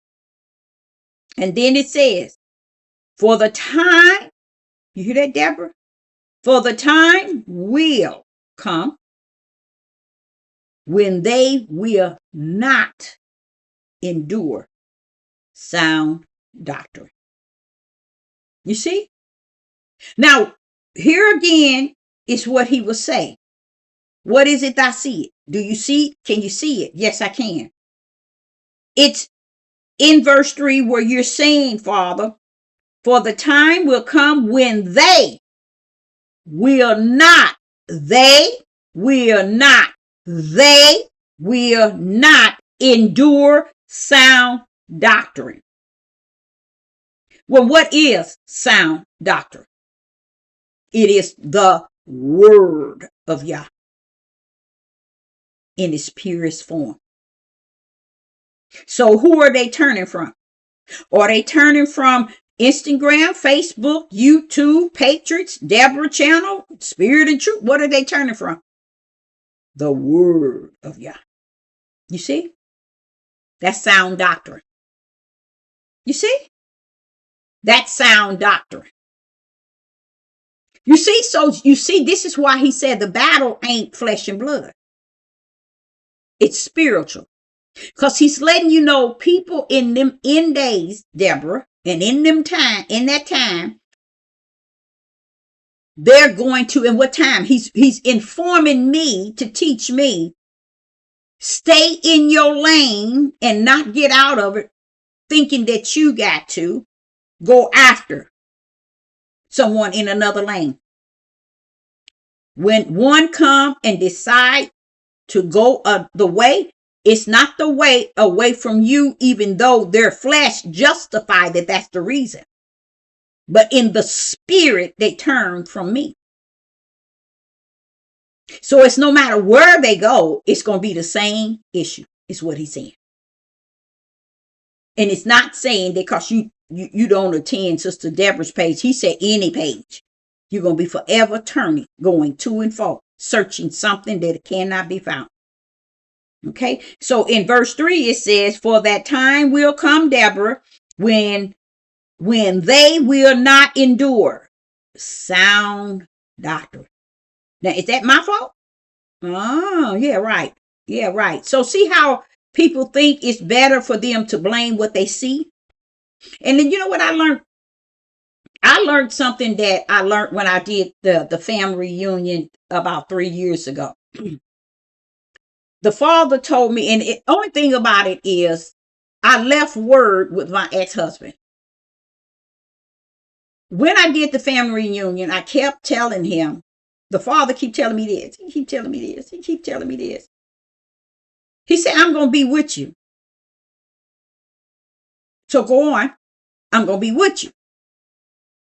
And then it says, for the time, you hear that, Deborah? For the time will come when they will not endure sound doctrine. You see? Now, here again is what he was saying. What is it I see it? Do you see it? Can you see it? Yes, I can. It's in verse 3 where you're saying, Father, for the time will come when they will not endure sound doctrine. Well, what is sound doctrine? It is the word of Yah in its purest form. So who are they turning from? Are they turning from Instagram, Facebook, YouTube, Patriots, Deborah Channel, Spirit and Truth? What are they turning from? The word of Yah. You see? That's sound doctrine. You see? That's sound doctrine. You see, so you see, this is why he said the battle ain't flesh and blood. It's spiritual. Because he's letting you know people in them end days, Deborah, and in that time, they're going to, in what time? He's informing me to teach me, stay in your lane and not get out of it thinking that you got to go after someone in another lane. When one come and decide to go the way, it's not the way away from you, even though their flesh justify that that's the reason. But in the spirit, they turn from me. So it's no matter where they go, it's going to be the same issue, is what he's saying. And it's not saying that because you don't attend Sister Deborah's page. He said any page. You're going to be forever turning, going to and fro, searching something that cannot be found. Okay, so in verse 3, it says, for that time will come, Deborah, when they will not endure sound doctrine. Now, is that my fault? Oh, yeah, right. Yeah, right. So see how people think it's better for them to blame what they see? And then you know what I learned? I learned something that I learned when I did the family reunion about 3 years ago. The father told me, and the only thing about it is I left word with my ex-husband. When I did the family reunion, I kept telling him, the father keep telling me this. He keep telling me this. He keep telling me this. He said, I'm going to be with you. So go on. I'm going to be with you.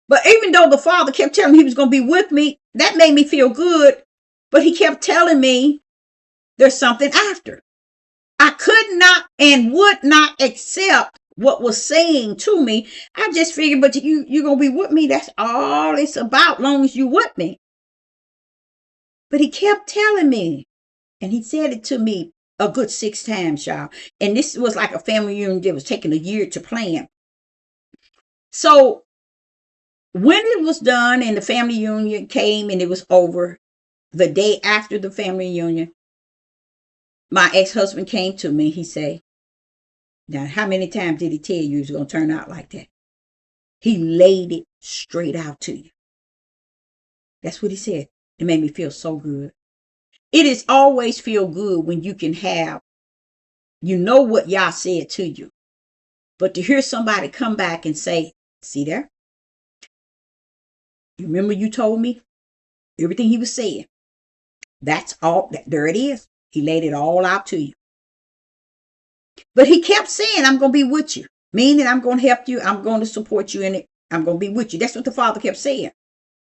But even though the father kept telling me he was going to be with me, that made me feel good. But he kept telling me there's something after. I could not and would not accept what was saying to me. I just figured, but you're going to be with me. That's all it's about, long as you with me. But he kept telling me, and he said it to me a good 6 times, y'all. And this was like a family reunion that was taking a year to plan. So when it was done and the family reunion came and it was over, the day after the family reunion, my ex-husband came to me. He said, now, how many times did he tell you it was going to turn out like that? He laid it straight out to you. That's what he said. It made me feel so good. It is always feel good when you can have, you know what Yah said to you. But to hear somebody come back and say, see there? You remember you told me everything he was saying? That's all. There it is. He laid it all out to you. But he kept saying, I'm going to be with you. Meaning I'm going to help you. I'm going to support you in it. I'm going to be with you. That's what the father kept saying.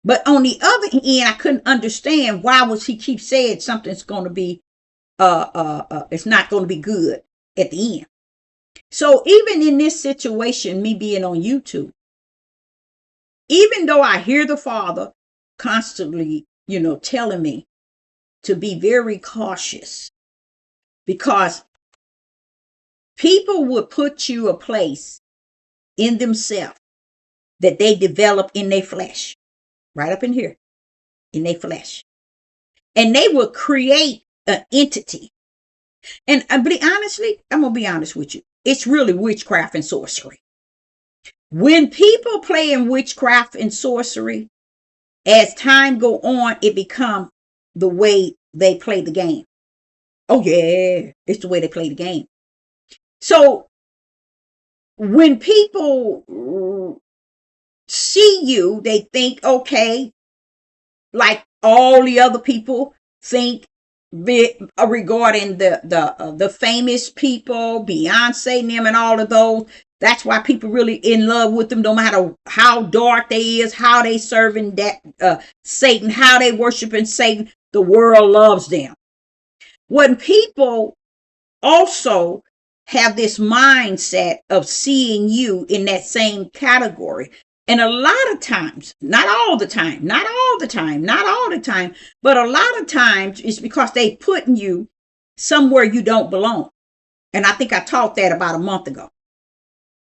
But on the other end, I couldn't understand why was he keep saying something's going to be, it's not going to be good at the end. So even in this situation, me being on YouTube, even though I hear the father constantly, telling me to be very cautious, because people would put you a place in themselves that they develop in their flesh, right up in here, in their flesh. And they will create an entity. And honestly, I'm going to be honest with you. It's really witchcraft and sorcery. When people play in witchcraft and sorcery, as time go on, it becomes the way they play the game. Oh yeah, it's the way they play the game. So when people see you, they think, okay, like all the other people think regarding the famous people, Beyonce and them and all of those. That's why people really in love with them, no matter how dark they is, how they serving that Satan, how they worshiping Satan. The world loves them. When people also have this mindset of seeing you in that same category, and a lot of times, not all the time, but a lot of times it's because they putting you somewhere you don't belong. And I think I taught that about a month ago.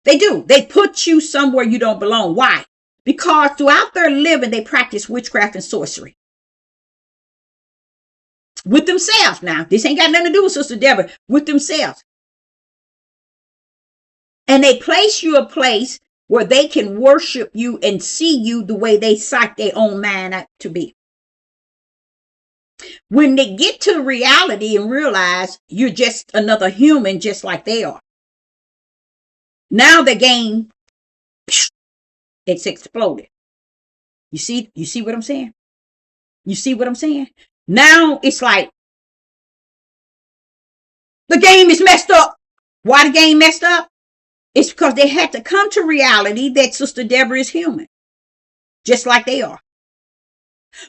They do. They put you somewhere you don't belong. Why? Because throughout their living, they practice witchcraft and sorcery. With themselves. Now, this ain't got nothing to do with Sister Deborah. With themselves. And they place you a place where they can worship you and see you the way they psych their own mind out to be. When they get to reality and realize you're just another human just like they are. Now the game, it's exploded. You see what I'm saying? You see what I'm saying? Now it's like the game is messed up. Why the game messed up? It's because they had to come to reality that Sister Deborah is human, just like they are.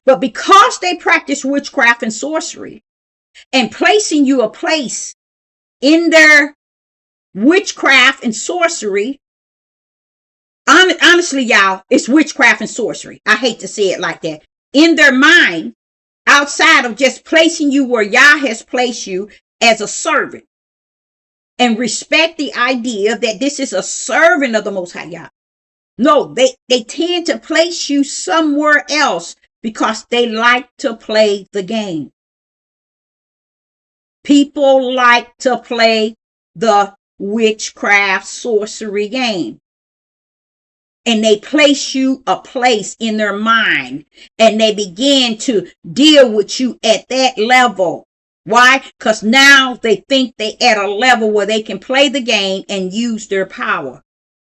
But because they practice witchcraft and sorcery and placing you a place in their witchcraft and sorcery, honestly, y'all, it's witchcraft and sorcery. I hate to say it like that. In their mind, outside of just placing you where Yah has placed you as a servant. And respect the idea that this is a servant of the Most High Yah. No, they tend to place you somewhere else because they like to play the game. People like to play the witchcraft sorcery game. And they place you a place in their mind and they begin to deal with you at that level. Why? Because now they think they at a level where they can play the game and use their power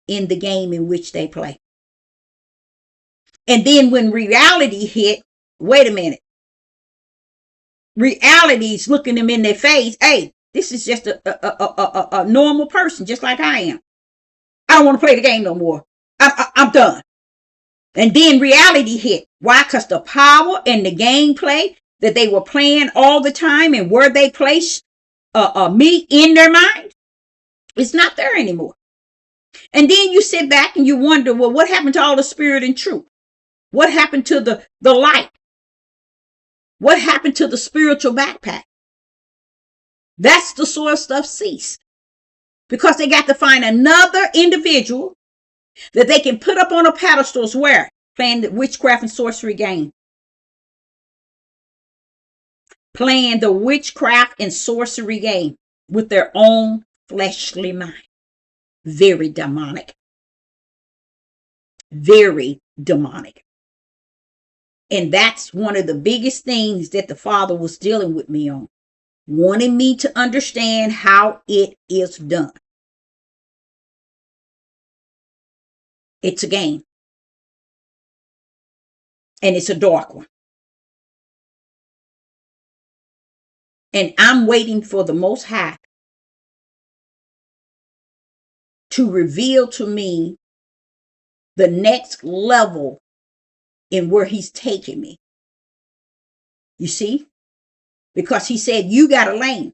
in the game in which they play. And then when reality hit, wait a minute. Reality's looking them in their face. Hey, this is just a normal person, just like I am. I don't want to play the game no more. I'm done. And then reality hit. Why? Because the power and the gameplay that they were playing all the time and where they placed me in their mind, it's not there anymore. And then you sit back and you wonder, well, what happened to all the spirit and truth? What happened to the light? What happened to the spiritual backpack? That's the sort of stuff ceased. Because they got to find another individual that they can put up on a pedestal where playing the witchcraft and sorcery game. Playing the witchcraft and sorcery game with their own fleshly mind. Very demonic. Very demonic. And that's one of the biggest things that the Father was dealing with me on. Wanting me to understand how it is done. It's a game. And it's a dark one. And I'm waiting for the Most High to reveal to me the next level in where he's taking me. You see? Because he said, you got a lane.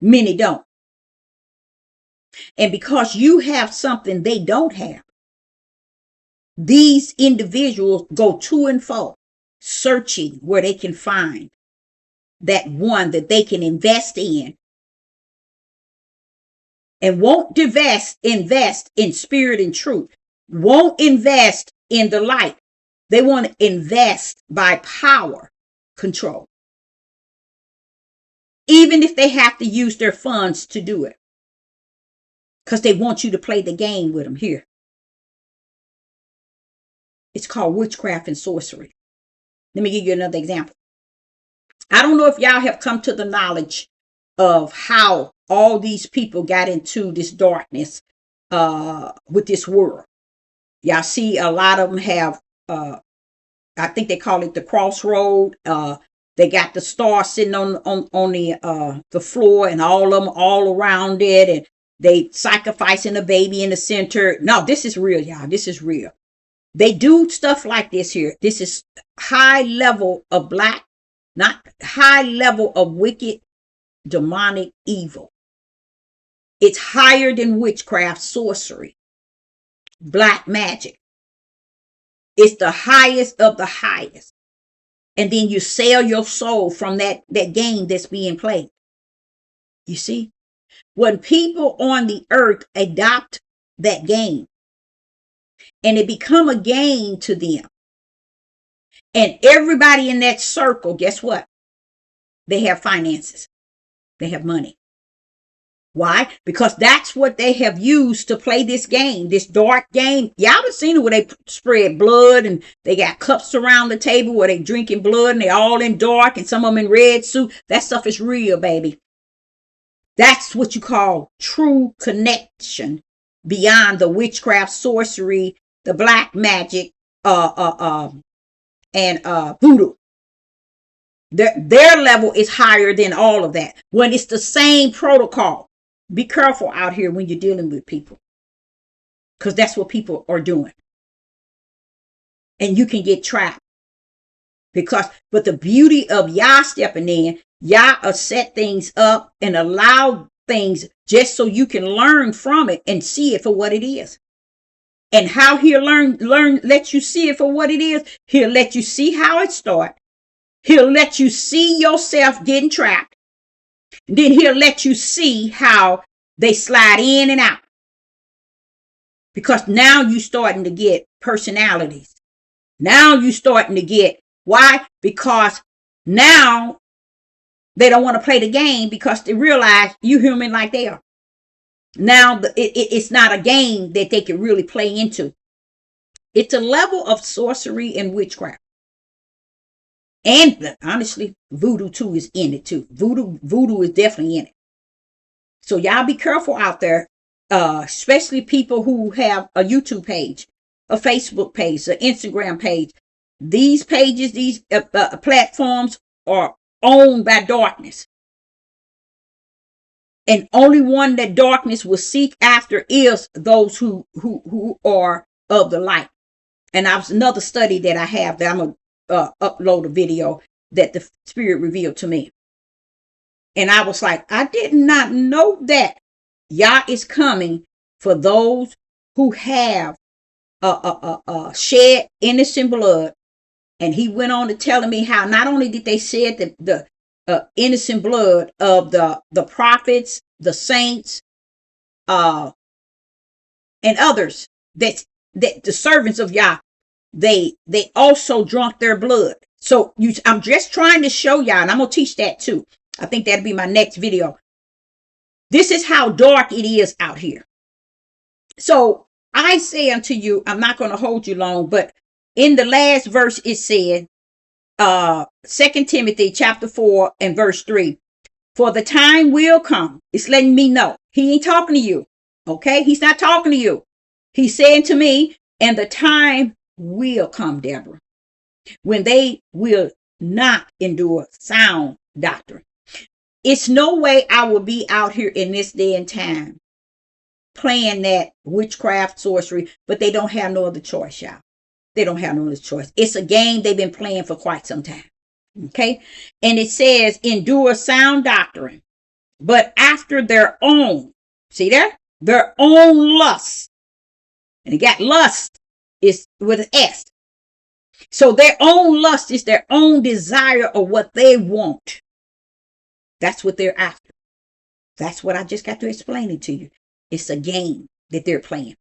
Many don't. And because you have something they don't have, these individuals go to and fro, searching where they can find that one that they can invest in and won't invest in spirit and truth, won't invest in the light. They want to invest by power control. Even if they have to use their funds to do it. Because they want you to play the game with them here. It's called witchcraft and sorcery. Let me give you another example. I don't know if y'all have come to the knowledge of how all these people got into this darkness with this world. Y'all see a lot of them have, I think they call it the crossroad. They got the star sitting on the floor and all of them all around it. And they sacrificing a baby in the center. No, this is real, y'all. This is real. They do stuff like this here. This is high level of black, not high level of wicked, demonic evil. It's higher than witchcraft, sorcery, black magic. It's the highest of the highest. And then you sell your soul from that game that's being played. You see, when people on the earth adopt that game and it become a game to them, and everybody in that circle, guess what? They have finances. They have money. Why? Because that's what they have used to play this game, this dark game. Y'all have seen it where they spread blood and they got cups around the table where they drinking blood and they all in dark and some of them in red suit. That stuff is real, baby. That's what you call true connection beyond the witchcraft, sorcery, the black magic, and voodoo. Their level is higher than all of that. When it's the same protocol. Be careful out here when you're dealing with people, because that's what people are doing. And you can get trapped. But the beauty of Yah stepping in, Yah set things up and allow things just so you can learn from it and see it for what it is. And how he'll let you see it for what it is. He'll let you see how it starts. He'll let you see yourself getting trapped. Then he'll let you see how they slide in and out. Because now you're starting to get personalities. Now you're starting to get, why? Because now they don't want to play the game because they realize you're human like they are. Now it's not a game that they can really play into. It's a level of sorcery and witchcraft. And honestly, voodoo too is in it too. Voodoo is definitely in it. So y'all be careful out there, especially people who have a YouTube page, a Facebook page, an Instagram page. These pages, these platforms are owned by darkness. And only one that darkness will seek after is those who are of the light. And I was another study that I have that I'm going to upload a video that the Spirit revealed to me. And I was like, I did not know that Yah is coming for those who have shed innocent blood. And he went on to telling me how not only did they shed the innocent blood of the prophets, the saints, and others, that the servants of Yah, they also drunk their blood. So I'm just trying to show y'all, and I'm gonna teach that too. I think that'll be my next video. This is how dark it is out here. So I say unto you, I'm not going to hold you long, but in the last verse it said, 2 Timothy chapter 4 and verse 3, for the time will come. It's letting me know. He ain't talking to you. Okay. He's not talking to you. He's saying to me, and the time will come, Deborah, when they will not endure sound doctrine. It's no way I will be out here in this day and time playing that witchcraft, sorcery, but they don't have no other choice, y'all. They don't have no other choice. It's a game they've been playing for quite some time. Okay. And it says, endure sound doctrine, but after their own, see there? Their own lust. And it got lust is with an S. So their own lust is their own desire of what they want. That's what they're after. That's what I just got to explain it to you. It's a game that they're playing.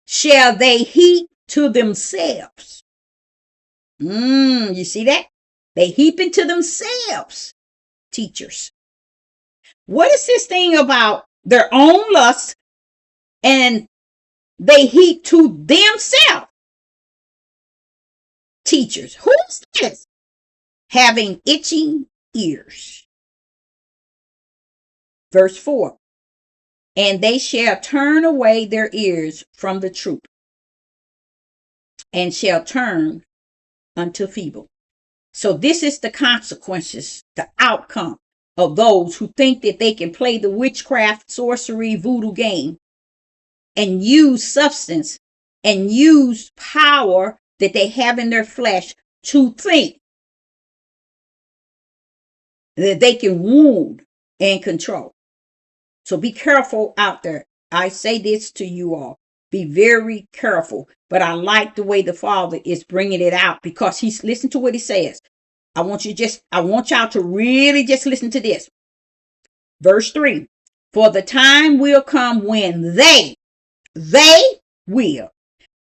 Shall they heap to themselves? You see that? They heap into themselves teachers. What is this thing about their own lust and they heap to themselves teachers? Who's this? Having itching ears. Verse 4, and they shall turn away their ears from the truth and shall turn unto feeble. So this is the consequences, the outcome of those who think that they can play the witchcraft, sorcery, voodoo game and use substance and use power that they have in their flesh to think that they can wound and control. So be careful out there. I say this to you all. Be very careful. But I like the way the Father is bringing it out because listen to what he says. I want y'all to really just listen to this. Verse 3. For the time will come when they will,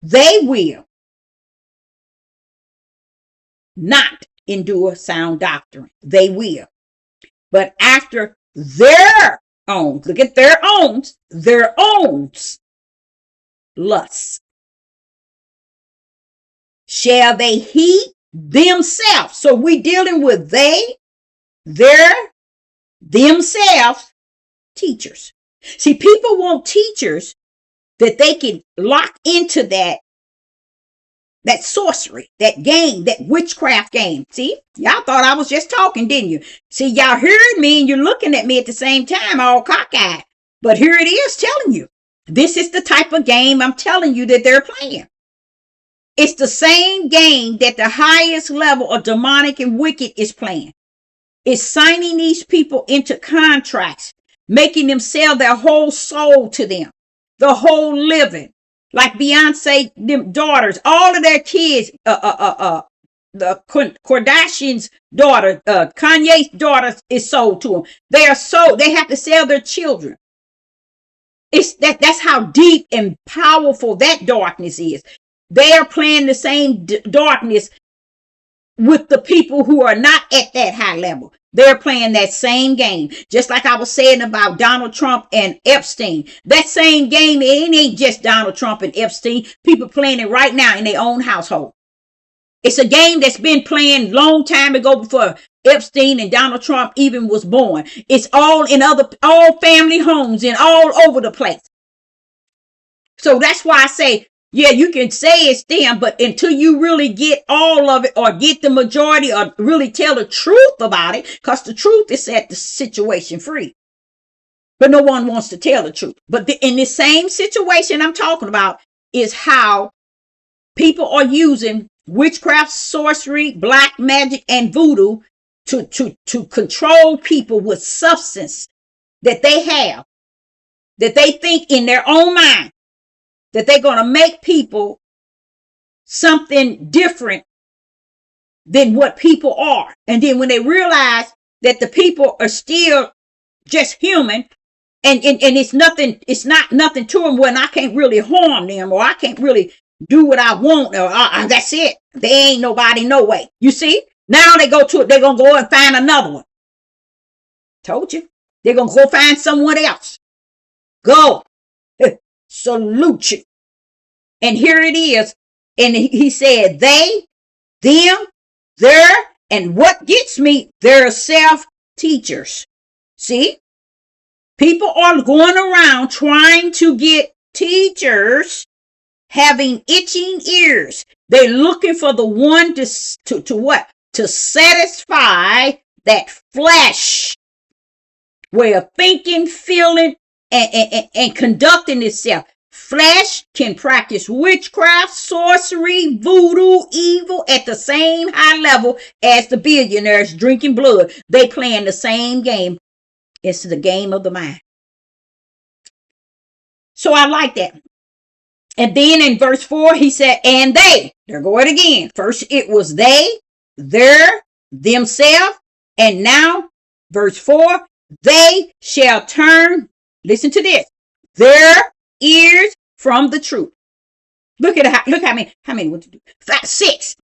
they will not endure sound doctrine. They will. But after their own, look at their own lusts, shall they heed themselves. So we dealing with themselves, teachers. See, people want teachers that they can lock into that sorcery, that game, that witchcraft game. See, y'all thought I was just talking, didn't you? See, y'all heard me and you're looking at me at the same time, all cockeyed. But here it is telling you, this is the type of game I'm telling you that they're playing. It's the same game that the highest level of demonic and wicked is playing. It's signing these people into contracts, making them sell their whole soul to them, the whole living. Like Beyonce, them daughters, all of their kids, the Kardashian's daughter, Kanye's daughter is sold to them. They have to sell their children. That's how deep and powerful that darkness is. They are playing the same darkness with the people who are not at that high level. They're playing that same game. Just like I was saying about Donald Trump and Epstein. That same game, it ain't just Donald Trump and Epstein. People playing it right now in their own household. It's a game that's been playing long time ago before Epstein and Donald Trump even was born. It's all in all family homes and all over the place. So that's why I say, yeah, you can say it's them, but until you really get all of it or get the majority or really tell the truth about it, because the truth is set the situation free. But no one wants to tell the truth. But in the same situation I'm talking about is how people are using witchcraft, sorcery, black magic, and voodoo to control people with substance that they have, that they think in their own mind, that they're going to make people something different than what people are. And then when they realize that the people are still just human and it's not nothing to them, when I can't really harm them or I can't really do what I want or that's it. They ain't nobody no way. You see? Now they're going to go and find another one. Told you. They're going to go find someone else. Go. Salute you. And here it is. And he said, they, them, their, and what gets me, they're self-teachers. See? People are going around trying to get teachers having itching ears. They're looking for the one to what? To satisfy that flesh way of thinking, feeling, and conducting itself. Flesh can practice witchcraft, sorcery, voodoo, evil at the same high level as the billionaires drinking blood. They playing the same game. It's the game of the mind. So I like that. And then in verse 4, he said, and they, there go it again. First it was they, their, themselves. And now, verse 4, they shall listen to this, their ears from the truth. Look how many, what to do? 6.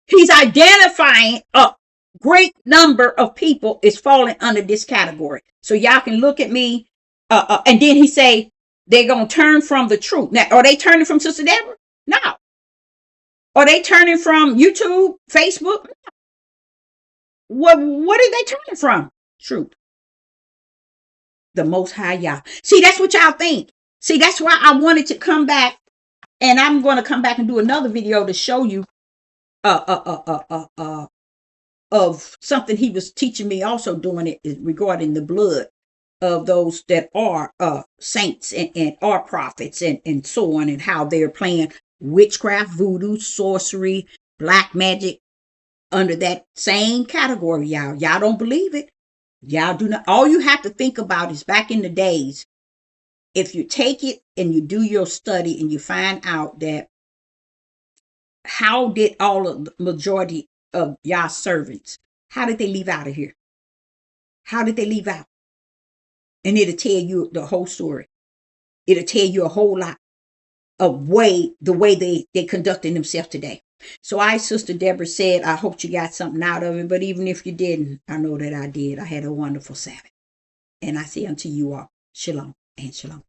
He's identifying a great number of people is falling under this category. So y'all can look at me. And then he say, they're going to turn from the truth. Now, are they turning from Sister Deborah? No. Are they turning from YouTube, Facebook? No. What are they turning from? Truth. The Most High Yah. See, that's what y'all think. See, that's why I wanted to come back, and I'm going to come back and do another video to show you of something he was teaching me also doing it regarding the blood of those that are saints and are prophets and so on, and how they're playing witchcraft, voodoo, sorcery, black magic under that same category. Y'all don't believe it. Y'all do not. All you have to think about is back in the days, if you take it and you do your study and you find out that how did all of the majority of y'all servants, how did they leave out of here? How did they leave out? And it'll tell you the whole story. It'll tell you a whole lot of the way they conducting themselves today. So Sister Deborah said, I hope you got something out of it. But even if you didn't, I know that I did. I had a wonderful Sabbath. And I say unto you all, shalom and shalom.